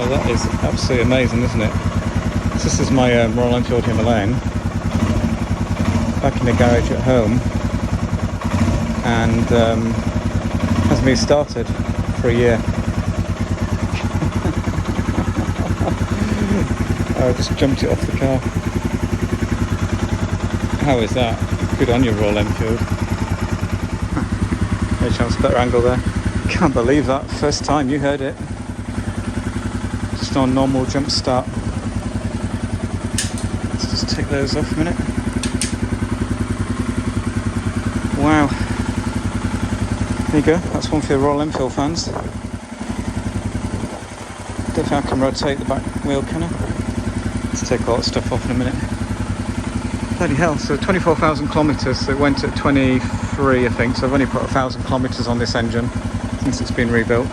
Oh, that is absolutely amazing, isn't it? So this is my Royal Enfield Himalayan, back in the garage at home, and hasn't been started for a year. I just jumped it off the car. How is that? Good on you, Royal Enfield. No chance, better angle there. Can't believe that. First time you heard it. Just on normal jump start. Let's just take those off a minute. Wow. There you go. That's one for the Royal Enfield fans. Don't think I can rotate the back wheel, can I? Let's take all that stuff off in a minute. Bloody hell, so 24,000 kilometres, so it went at 23 I think, so I've only put 1,000 kilometres on this engine since it's been rebuilt.